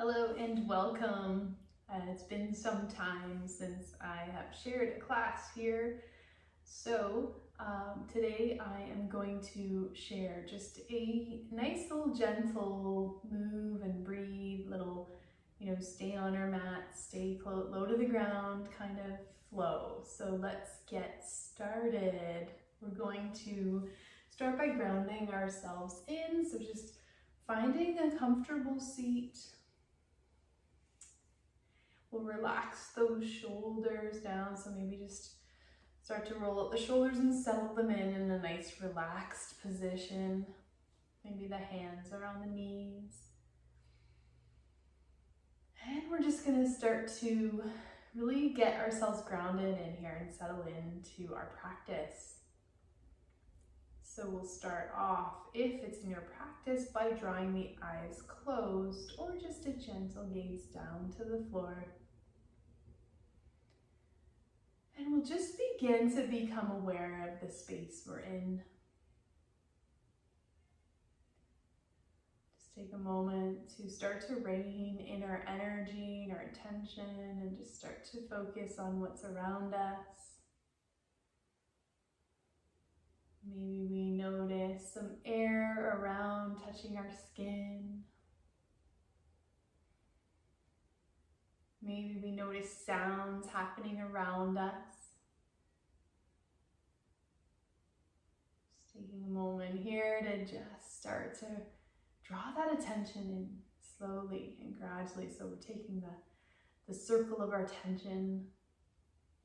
Hello and welcome. It's been some time since I have shared a class here. So today I am going to share just a nice little gentle move and breathe, little, stay on our mat, stay low to the ground kind of flow. So let's get started. We're going to start by grounding ourselves in. So just finding a comfortable seat. We'll relax those shoulders down, so maybe just start to roll up the shoulders and settle them in a nice relaxed position. Maybe the hands are on the knees. And we're just going to start to really get ourselves grounded in here and settle into our practice. So we'll start off, if it's in your practice, by drawing the eyes closed or just a gentle gaze down to the floor. And we'll just begin to become aware of the space we're in. Just take a moment to start to rein in our energy and our attention and just start to focus on what's around us. Maybe we notice some air around touching our skin. Maybe we notice sounds happening around us. Just taking a moment here to just start to draw that attention in slowly and gradually. So we're taking the circle of our attention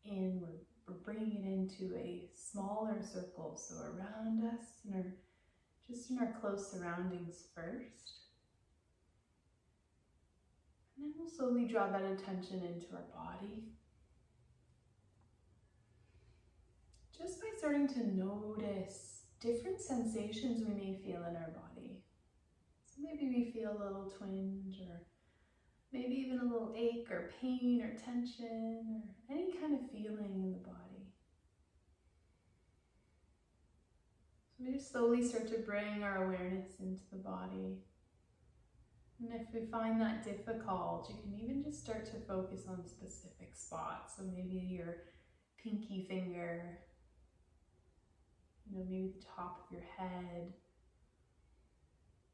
in, we're bringing it into a smaller circle. So around us, just in our close surroundings first. And then we'll slowly draw that attention into our body. Just by starting to notice different sensations we may feel in our body. So maybe we feel a little twinge, or maybe even a little ache or pain or tension or any kind of feeling in the body. So we just slowly start to bring our awareness into the body. And if we find that difficult, you can even just start to focus on specific spots. So maybe your pinky finger, maybe the top of your head,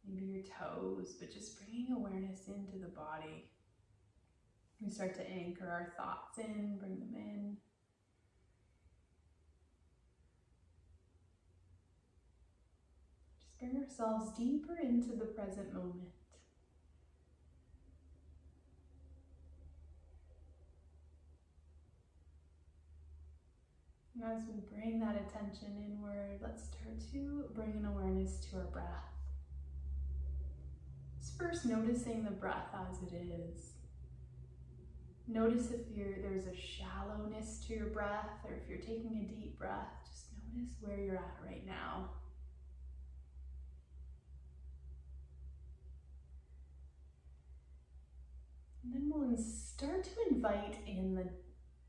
maybe your toes, but just bringing awareness into the body. We start to anchor our thoughts in, bring them in. Just bring ourselves deeper into the present moment. And as we bring that attention inward, let's start to bring an awareness to our breath. Just first noticing the breath as it is. Notice if there's a shallowness to your breath, or if you're taking a deep breath, just notice where you're at right now. And then we'll start to invite in the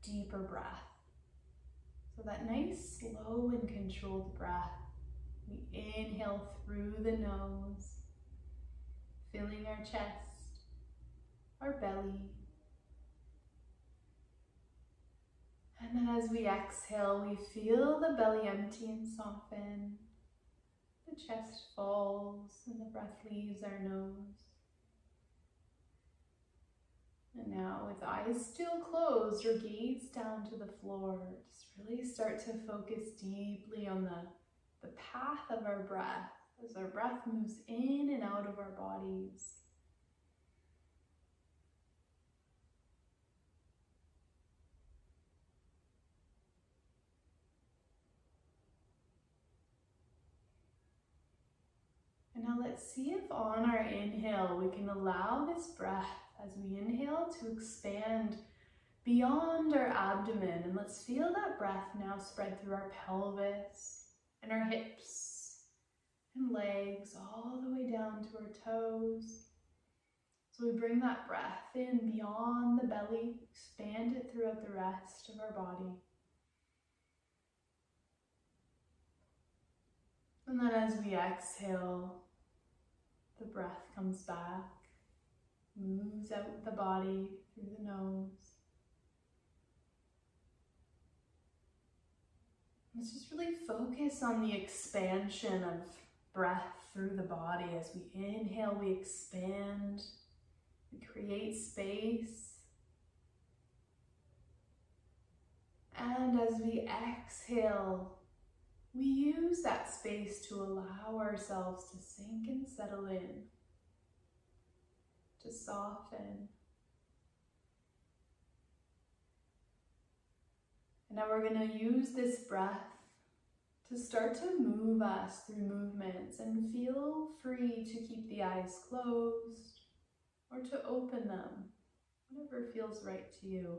deeper breath. So that nice, slow and controlled breath. We inhale through the nose, filling our chest, our belly. And then as we exhale, we feel the belly empty and soften. The chest falls and the breath leaves our nose. And now with eyes still closed or gaze down to the floor, just really start to focus deeply on the path of our breath as our breath moves in and out of our bodies. And now let's see if on our inhale we can allow this breath as we inhale to expand beyond our abdomen. And let's feel that breath now spread through our pelvis and our hips and legs all the way down to our toes. So we bring that breath in beyond the belly, expand it throughout the rest of our body. And then as we exhale, the breath comes back. moves out the body through the nose. Let's just really focus on the expansion of breath through the body. As we inhale, we expand, we create space. And as we exhale, we use that space to allow ourselves to sink and settle in, to soften. And now we're going to use this breath to start to move us through movements, and feel free to keep the eyes closed or to open them, whatever feels right to you.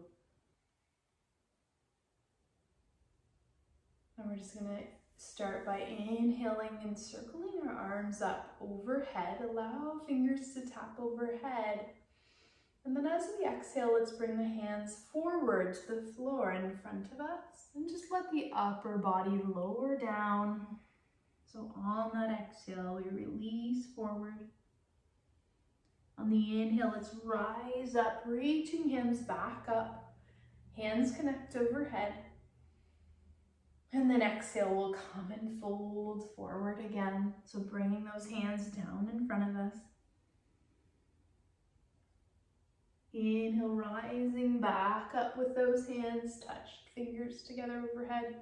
And we're just going to start by inhaling and circling our arms up overhead. Allow fingers to tap overhead. And then as we exhale, let's bring the hands forward to the floor in front of us, and just let the upper body lower down. So on that exhale, we release forward. On the inhale, let's rise up, reaching hands back up. Hands connect overhead. And then exhale, we'll come and fold forward again. So bringing those hands down in front of us. Inhale, rising back up with those hands touched, fingers together overhead.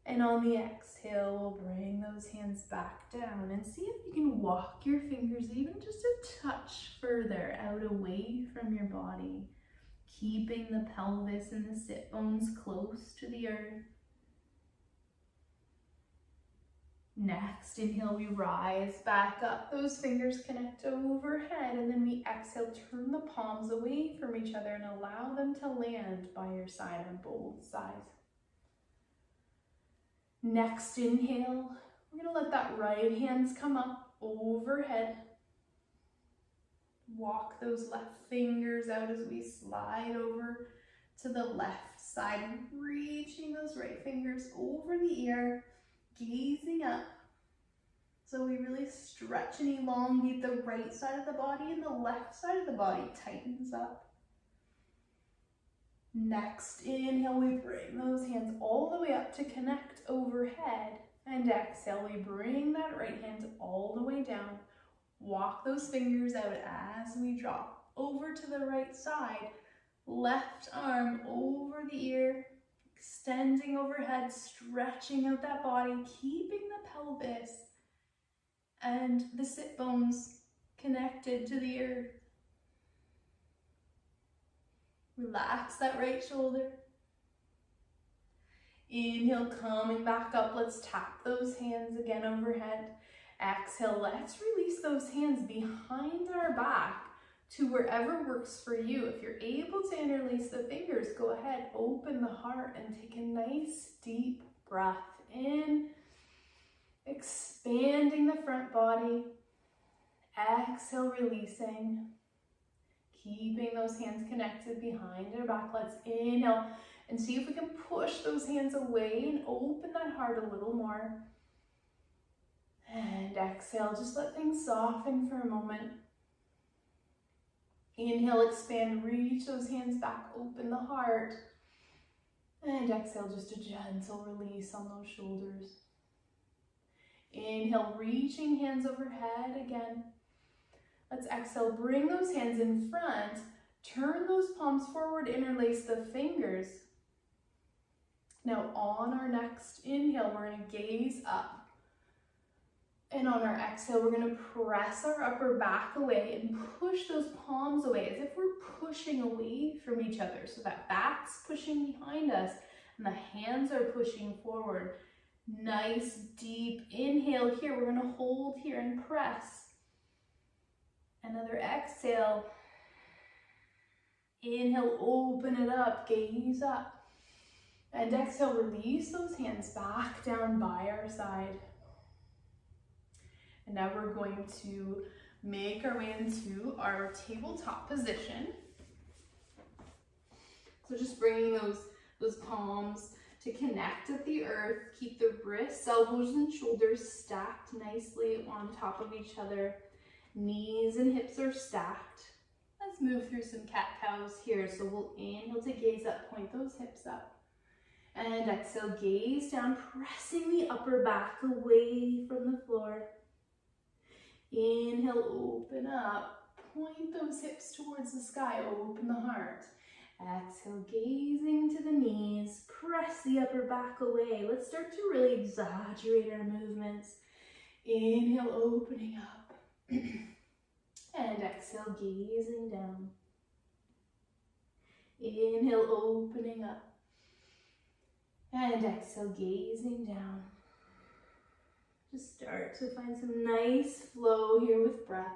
And on the exhale, we'll bring those hands back down, and see if you can walk your fingers even just a touch further out away from your body, keeping the pelvis and the sit bones close to the earth. Next, inhale, we rise back up. Those fingers connect overhead, and then we exhale, turn the palms away from each other and allow them to land by your side on both sides. Next inhale, we're going to let that right hands come up overhead. Walk those left fingers out as we slide over to the left side, reaching those right fingers over the ear, gazing up. So we really stretch and elongate the right side of the body, and the left side of the body tightens up. Next inhale, we bring those hands all the way up to connect overhead, and exhale, we bring that right hand all the way down. Walk those fingers out as we drop over to the right side. Left arm over the ear, extending overhead, stretching out that body, keeping the pelvis and the sit bones connected to the earth. Relax that right shoulder. Inhale, coming back up. Let's tap those hands again overhead. Exhale, let's release those hands behind our back to wherever works for you. If you're able to interlace the fingers, go ahead, open the heart and take a nice deep breath in, expanding the front body. Exhale, releasing. Keeping those hands connected behind our back. Let's inhale and see if we can push those hands away and open that heart a little more. And exhale, just let things soften for a moment. Inhale, expand, reach those hands back, open the heart. And exhale, just a gentle release on those shoulders. Inhale, reaching hands overhead again. Let's exhale, bring those hands in front, turn those palms forward, interlace the fingers. Now on our next inhale, we're going to gaze up. And on our exhale, we're going to press our upper back away and push those palms away as if we're pushing away from each other. So that back's pushing behind us and the hands are pushing forward. Nice deep inhale here. We're going to hold here and press. Another exhale. Inhale, open it up, gaze up. And exhale, release those hands back down by our side. And now we're going to make our way into our tabletop position. So just bringing those palms to connect with the earth. Keep the wrists, elbows, and shoulders stacked nicely on top of each other. Knees and hips are stacked. Let's move through some cat-cows here. So we'll inhale to gaze up, point those hips up. And exhale, gaze down, pressing the upper back away from the floor. Inhale, open up, point those hips towards the sky, open the heart. Exhale, gazing to the knees, press the upper back away. Let's start to really exaggerate our movements. Inhale, opening up. And exhale, gazing down. Inhale, opening up. And exhale, gazing down. Just start to find some nice flow here with breath.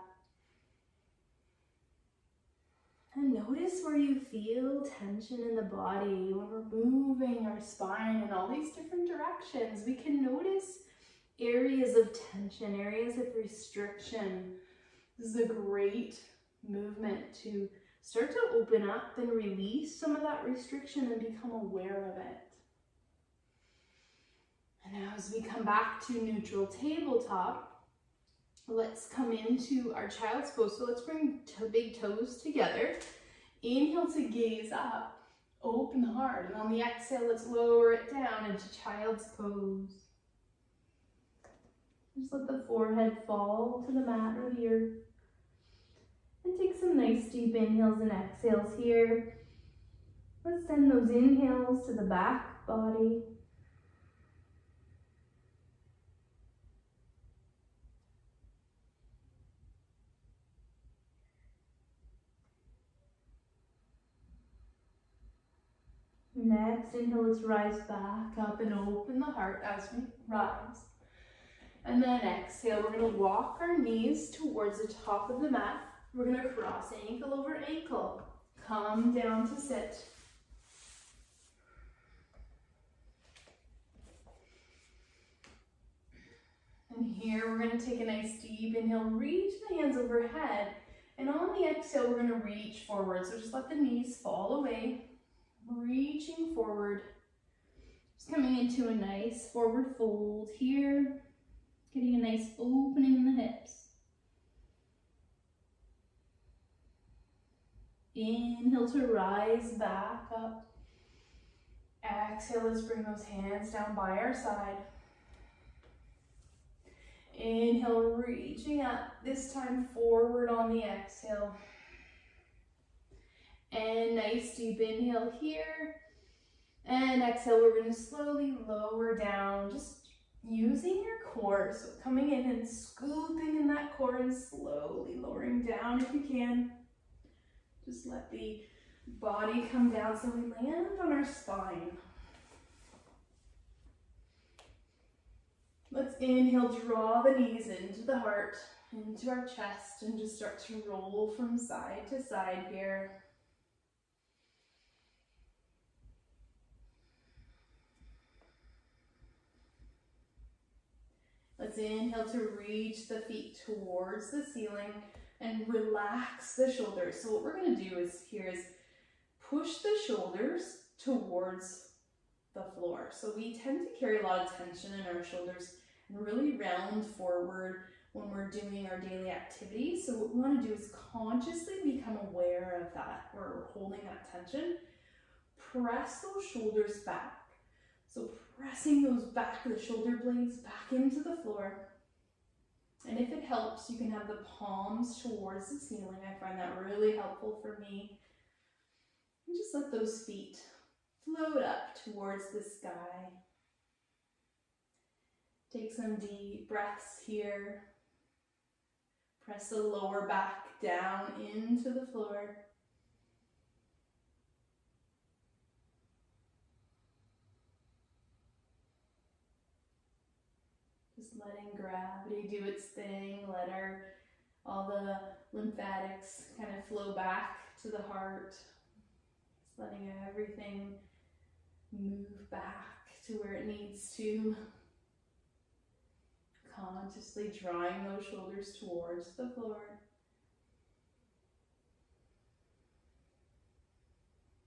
And notice where you feel tension in the body. When we're moving our spine in all these different directions, we can notice areas of tension, areas of restriction. This is a great movement to start to open up and release some of that restriction and become aware of it. And now as we come back to neutral tabletop, let's come into our child's pose. So let's bring big toes together. Inhale to gaze up, open the heart. And on the exhale, let's lower it down into child's pose. Just let the forehead fall to the mat or here. And take some nice deep inhales and exhales here. Let's send those inhales to the back body. Next, inhale, let's rise back up and open the heart as we rise. And then exhale, we're going to walk our knees towards the top of the mat. We're going to cross ankle over ankle. Come down to sit. And here we're going to take a nice deep inhale, reach the hands overhead. And on the exhale, we're going to reach forward. So just let the knees fall away. Reaching forward, just coming into a nice forward fold here, getting a nice opening in the hips. Inhale to rise back up. Exhale, let's bring those hands down by our side. Inhale, reaching up, this time forward on the exhale. And nice deep inhale here. And exhale, we're going to slowly lower down, just using your core. So coming in and scooping in that core and slowly lowering down if you can. Just let the body come down so we land on our spine. Let's inhale, draw the knees into the heart, into our chest, and just start to roll from side to side here. Let's inhale to reach the feet towards the ceiling and relax the shoulders. So what we're going to do is push the shoulders towards the floor. So we tend to carry a lot of tension in our shoulders and really round forward when we're doing our daily activities. So what we want to do is consciously become aware of that, where we're holding that tension. Press those shoulders back. So pressing those back, the shoulder blades back into the floor. And if it helps, you can have the palms towards the ceiling. I find that really helpful for me. And just let those feet float up towards the sky. Take some deep breaths here. Press the lower back down into the floor. Just letting gravity do its thing. Let all the lymphatics kind of flow back to the heart. Just letting everything move back to where it needs to. Consciously drawing those shoulders towards the floor.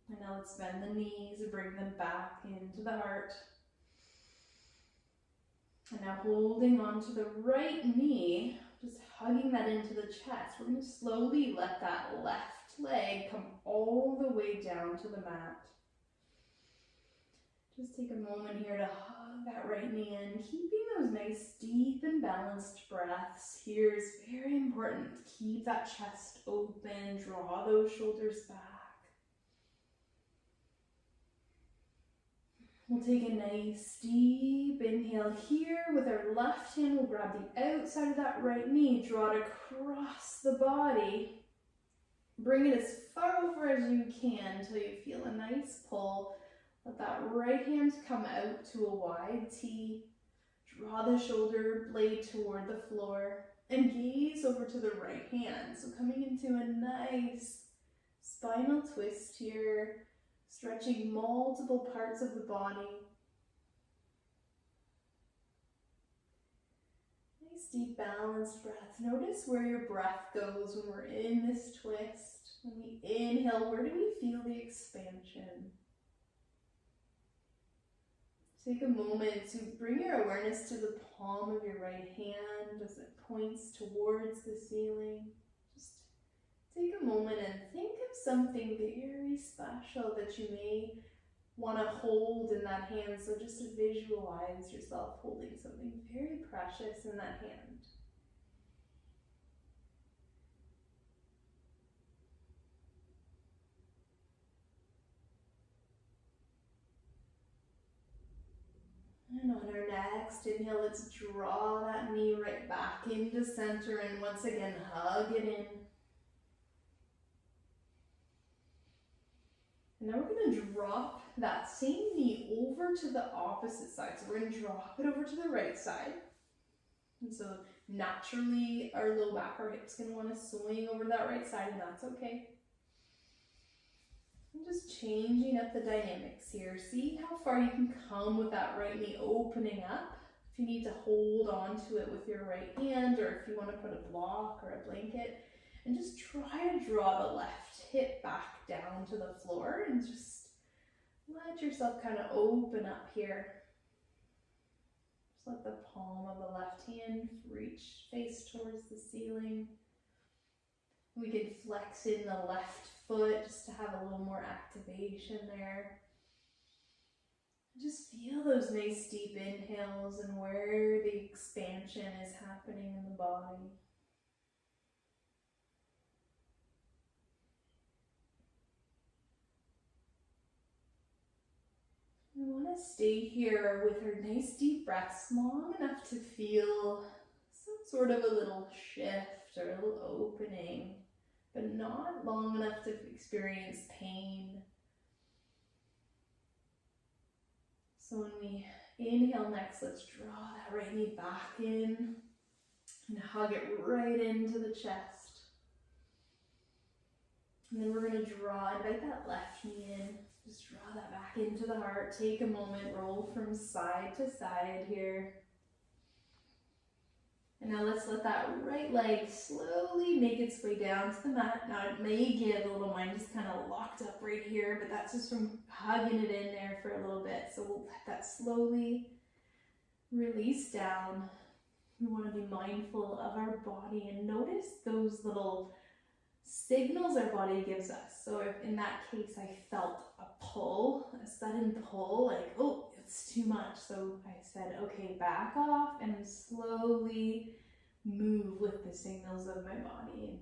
And now let's bend the knees and bring them back into the heart. And now holding onto the right knee, just hugging that into the chest. We're going to slowly let that left leg come all the way down to the mat. Just take a moment here to hug that right knee in, keeping those nice, deep and balanced breaths. Here is very important. Keep that chest open, draw those shoulders back. We'll take a nice, deep inhale here. With our left hand, we'll grab the outside of that right knee, draw it across the body. Bring it as far over as you can until you feel a nice pull. Let that right hand come out to a wide T. Draw the shoulder blade toward the floor and gaze over to the right hand. So coming into a nice spinal twist here, stretching multiple parts of the body. Nice deep balanced breaths. Notice where your breath goes when we're in this twist. When we inhale, where do we feel the expansion? Take a moment to bring your awareness to the palm of your right hand as it points towards the ceiling. Just take a moment and think of something very special that you may want to hold in that hand. So just visualize yourself holding something very precious in that hand. And on our next inhale, let's draw that knee right back into center and once again hug it in. And now we're going to drop that same knee over to the opposite side. So we're going to drop it over to the right side. And so naturally our low back, our hips going to want to swing over that right side, and that's okay. I'm just changing up the dynamics here. See how far you can come with that right knee opening up. If you need to hold on to it with your right hand, or if you want to put a block or a blanket, and just try to draw the left hip back down to the floor and just let yourself kind of open up here. Just let the palm of the left hand reach face towards the ceiling. We can flex in the left foot just to have a little more activation there. Just feel those nice deep inhales and where the expansion is happening in the body. We want to stay here with our nice deep breaths long enough to feel some sort of a little shift or a little opening, but not long enough to experience pain. So when we inhale next, let's draw that right knee back in and hug it right into the chest. And then we're going to invite that left knee in. Just draw that back into the heart. Take a moment, roll from side to side here. And now let's let that right leg slowly make its way down to the mat. Now it may give a little, mine just kind of locked up right here, but that's just from hugging it in there for a little bit. So we'll let that slowly release down. We want to be mindful of our body and notice those little signals our body gives us. So if in that case I felt a pull, a sudden pull, like, oh, it's too much. So I said, okay, back off and slowly move with the signals of my body. And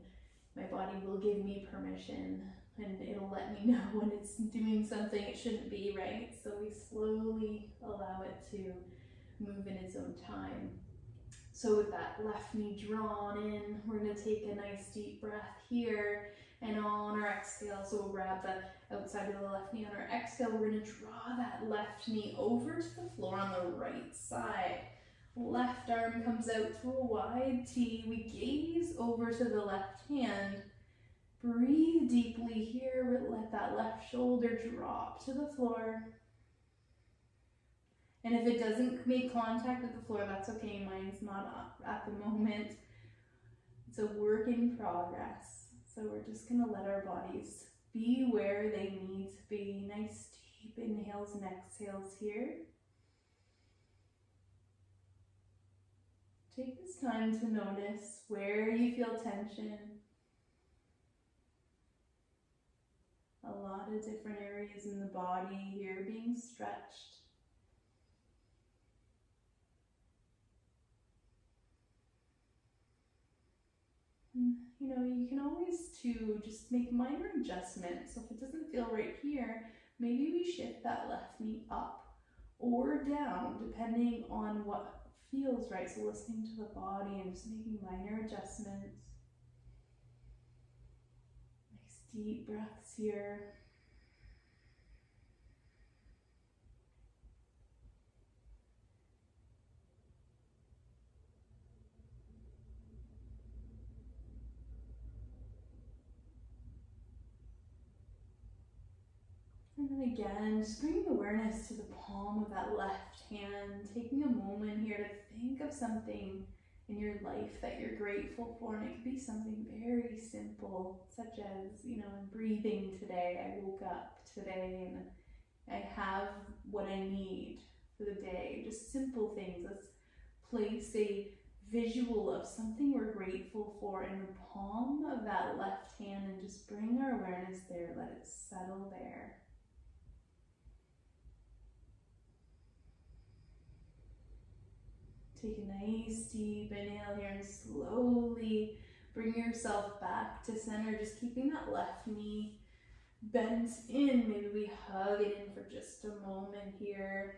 my body will give me permission and it'll let me know when it's doing something it shouldn't be, right? So we slowly allow it to move in its own time. So with that left knee drawn in, we're going to take a nice deep breath here, and on our exhale, so we'll grab the outside of the left knee. On our exhale, we're going to draw that left knee over to the floor on the right side. Left arm comes out to a wide T. We gaze over to the left hand. Breathe deeply here, let that left shoulder drop to the floor. And if it doesn't make contact with the floor, that's okay. Mine's not up at the moment. It's a work in progress. So we're just going to let our bodies be where they need to be. Nice deep inhales and exhales here. take this time to notice where you feel tension. A lot of different areas in the body here being stretched. And, you can always too just make minor adjustments. So if it doesn't feel right here, maybe we shift that left knee up or down depending on what feels right. So listening to the body and just making minor adjustments. Nice deep breaths here. And then again, just bringing awareness to the palm of that left hand, taking a moment here to think of something in your life that you're grateful for. And it could be something very simple, such as, I'm breathing today. I woke up today and I have what I need for the day. Just simple things. Let's place a visual of something we're grateful for in the palm of that left hand and just bring our awareness there. Let it settle there. Take a nice deep inhale here and slowly bring yourself back to center, just keeping that left knee bent in. Maybe we hug it in for just a moment here.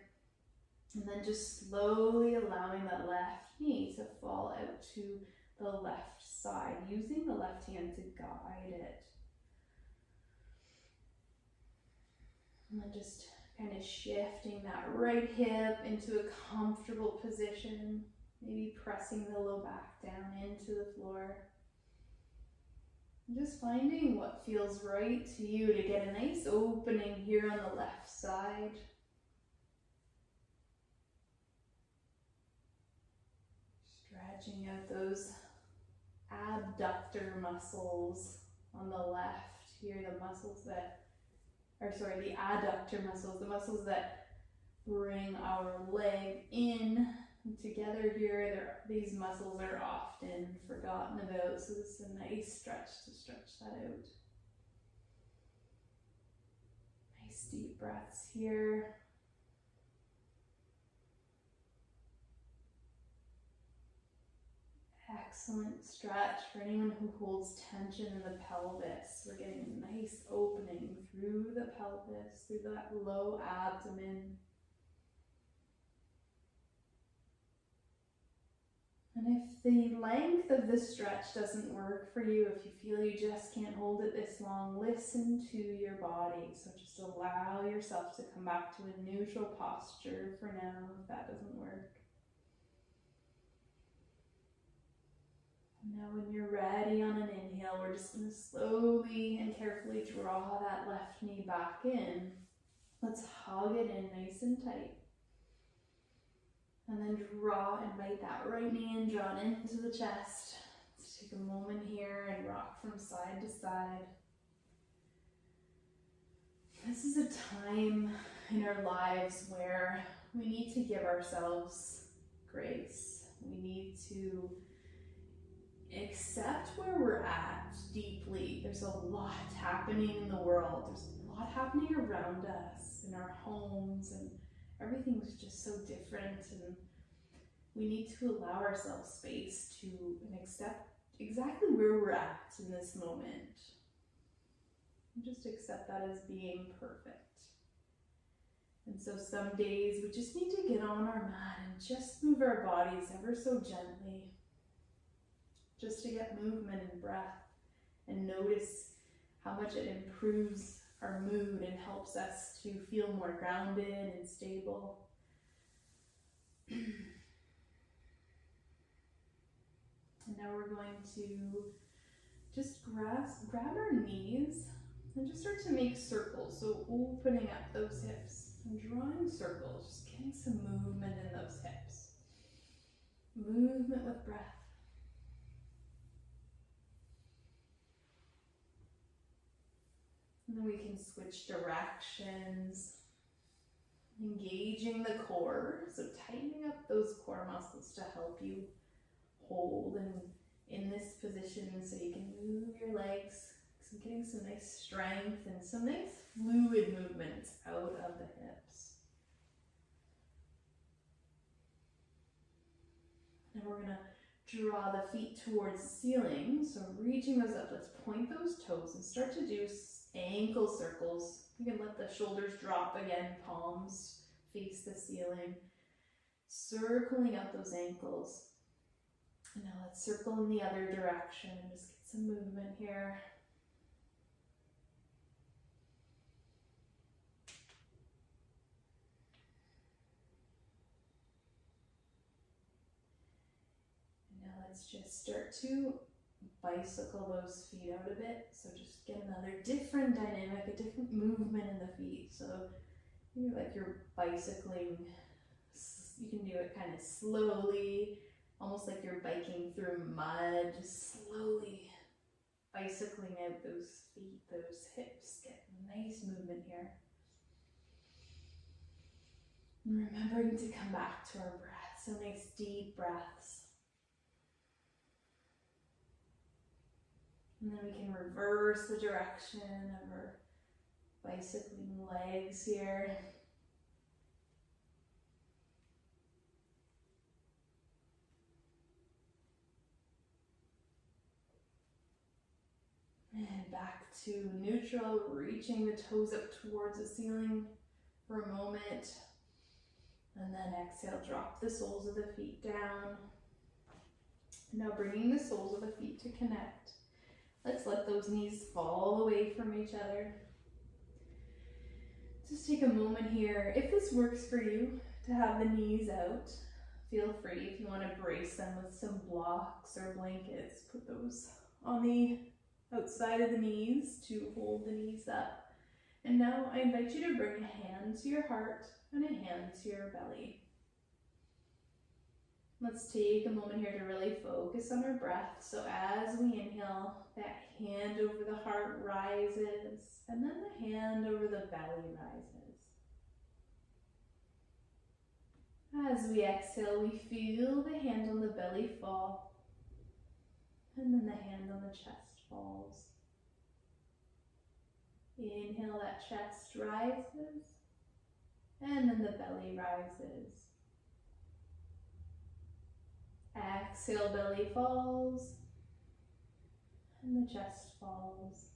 And then just slowly allowing that left knee to fall out to the left side, using the left hand to guide it. And then just kind of shifting that right hip into a comfortable position, maybe pressing the low back down into the floor. And just finding what feels right to you to get a nice opening here on the left side. Stretching out those abductor muscles on the left here, the adductor muscles, the muscles that bring our leg in together here. These muscles are often forgotten about, so this is a nice stretch to stretch that out. Nice deep breaths here. Excellent stretch for anyone who holds tension in the pelvis. We're getting a nice opening through the pelvis, through that low abdomen. And if the length of the stretch doesn't work for you, if you feel you just can't hold it this long, listen to your body. So just allow yourself to come back to a neutral posture for now if that doesn't work. Now when you're ready on an inhale, we're just going to slowly and carefully draw that left knee back in. Let's hug it in nice and tight. And then draw and bite that right knee in, drawn into the chest. Let's take a moment here and rock from side to side. This is a time in our lives where we need to give ourselves grace. We need to accept where we're at deeply. There's a lot happening in the world. There's a lot happening around us, in our homes, and everything's just so different. And we need to allow ourselves space to and accept exactly where we're at in this moment. And just accept that as being perfect. And so some days we just need to get on our mat and just move our bodies ever so gently, just to get movement and breath, and notice how much it improves our mood and helps us to feel more grounded and stable. And now we're going to just grab our knees and just start to make circles. So opening up those hips and drawing circles, just getting some movement in those hips. Movement with breath. And then we can switch directions, engaging the core, so tightening up those core muscles to help you hold and in this position so you can move your legs. So getting some nice strength and some nice fluid movements out of the hips. And we're going to draw the feet towards the ceiling. So reaching those up, let's point those toes and start to do ankle circles. You can let the shoulders drop again, palms face the ceiling. Circling out those ankles. And now let's circle in the other direction. Just get some movement here. Let's just start to bicycle those feet out a bit. So just get another different dynamic, a different movement in the feet. So like you're bicycling, you can do it kind of slowly, almost like you're biking through mud, just slowly bicycling out those feet, those hips. Get nice movement here. And remembering to come back to our breath. So nice deep breaths. And then we can reverse the direction of our bicycling legs here. And back to neutral, reaching the toes up towards the ceiling for a moment. And then exhale, drop the soles of the feet down. Now bringing the soles of the feet to connect. Let's let those knees fall away from each other. Just take a moment here. If this works for you to have the knees out, feel free. If you want to brace them with some blocks or blankets, put those on the outside of the knees to hold the knees up. And now I invite you to bring a hand to your heart and a hand to your belly. Let's take a moment here to really focus on our breath. So as we inhale, that hand over the heart rises, and then the hand over the belly rises. As we exhale, we feel the hand on the belly fall, and then the hand on the chest falls. Inhale, that chest rises, and then the belly rises. Exhale, belly falls, and the chest falls.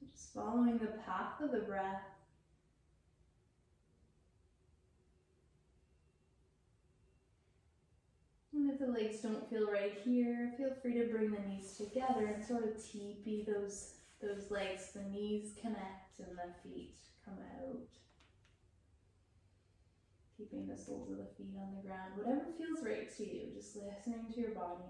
So just following the path of the breath. And if the legs don't feel right here, feel free to bring the knees together and sort of teepee those legs. The knees connect and the feet come out. Keeping the soles of the feet on the ground, whatever feels right to you, just listening to your body.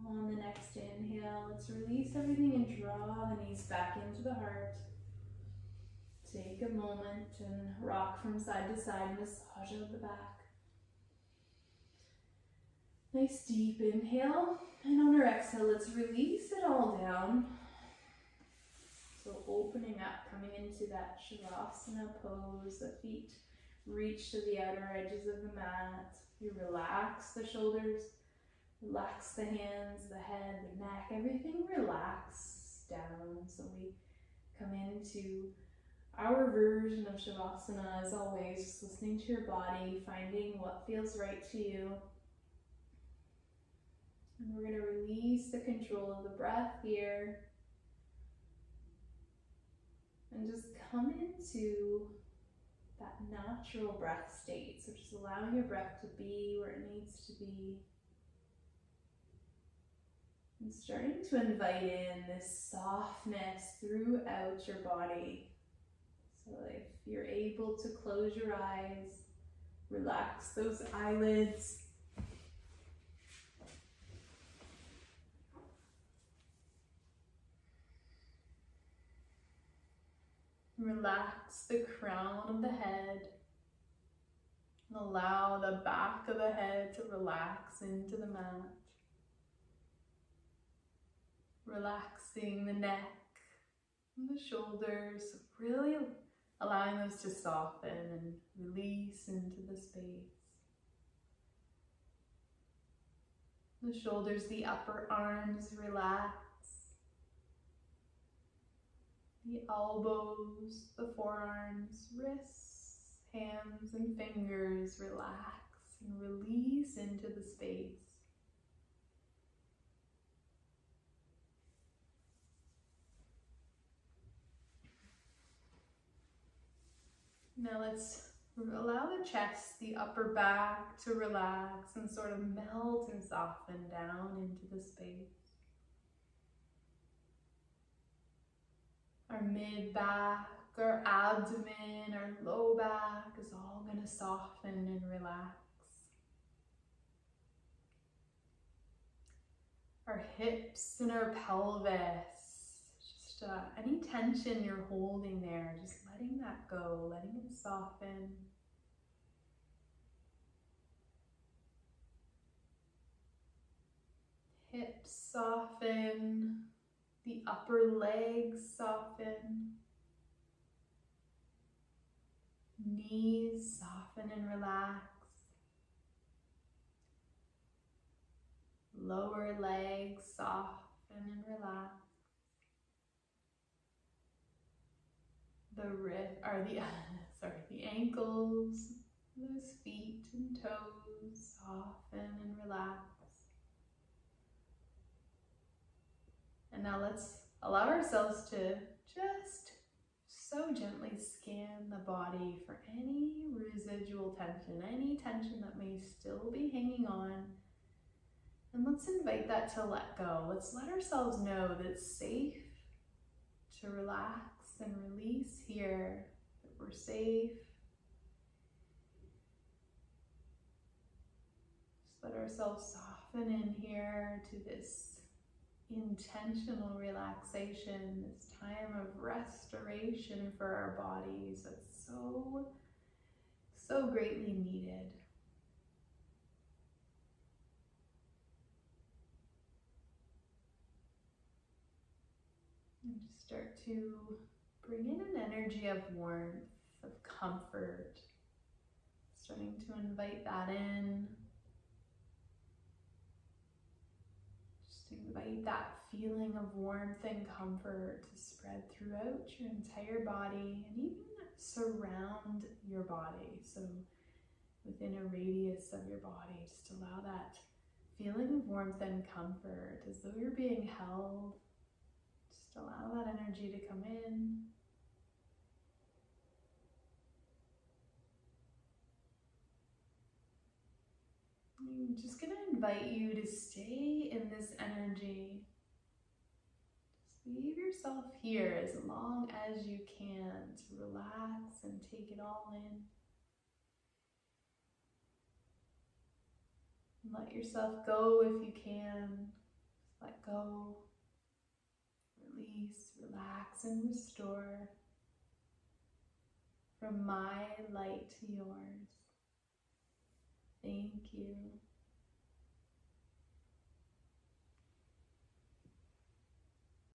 On the next inhale, let's release everything and draw the knees back into the heart. Take a moment and rock from side to side, massage out the back. Nice deep inhale, and on our exhale, let's release it all down. So opening up, coming into that Shavasana pose, the feet reach to the outer edges of the mat. You relax the shoulders. Relax the hands, the head, the neck, everything relax down. So we come into our version of Shavasana, as always, just listening to your body, finding what feels right to you. And we're going to release the control of the breath here. And just come into that natural breath state. So just allowing your breath to be where it needs to be. And starting to invite in this softness throughout your body. So if you're able to close your eyes, relax those eyelids. Relax the crown of the head. And allow the back of the head to relax into the mat. Relaxing the neck and the shoulders, really allowing those to soften and release into the space. The shoulders, the upper arms relax. The elbows, the forearms, wrists, hands and fingers relax and release into the space. Now let's allow the chest, the upper back to relax and sort of melt and soften down into the space. Our mid-back, our abdomen, our low back is all going to soften and relax. Our hips and our pelvis, just any tension you're holding there, just letting that go, letting it soften. Hips soften. The upper legs soften. Knees soften and relax. Lower legs soften and relax. The ankles, those feet and toes soften and relax. And now let's allow ourselves to just so gently scan the body for any residual tension, any tension that may still be hanging on. And let's invite that to let go. Let's let ourselves know that it's safe to relax and release here, that we're safe. Just let ourselves soften in here to this intentional relaxation, this time of restoration for our bodies that's so greatly needed. And just start to bring in an energy of warmth, of comfort, starting to invite that in. Invite that feeling of warmth and comfort to spread throughout your entire body and even surround your body. So within a radius of your body, just allow that feeling of warmth and comfort as though you're being held. Just allow that energy to come in. I'm just going to invite you to stay in this energy. Just leave yourself here as long as you can to relax and take it all in. And let yourself go if you can. Just let go, release, relax, and restore. From my light to yours. Thank you.